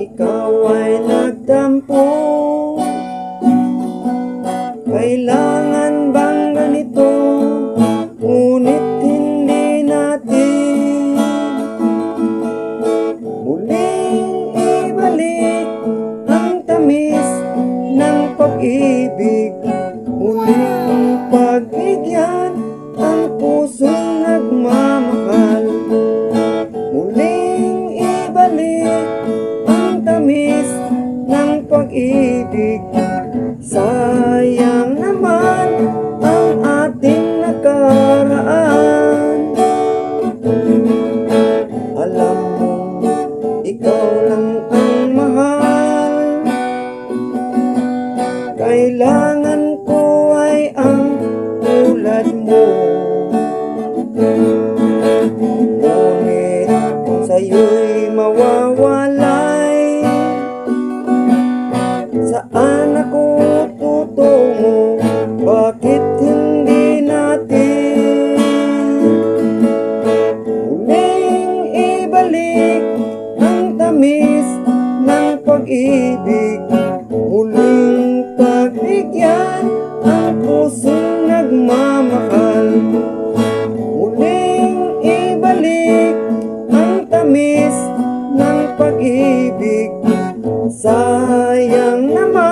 ikaw ay nagtampo. Kailangan bang ganito? Ngunit hindi natin muling ibalik ang tamis ng pag-ibig. Muling pagbigyan ang pusong nagmamahal. Muling ibalik ang tamis ng pag-ibig. Sayang naman ang ating nakaraan. Alam mo, ikaw lang ang mahal. Kailangan ko ay ang tulad mo. Ngunit kung sa'yo'y mawawalay, saan ako tutungo? Bakit hindi natin muling ibalik ang tamis ng pag-ibig? Muling pagbigyan ang pusong nagmamahal. Muling ibalik ang tamis ng pag-ibig. Sayang naman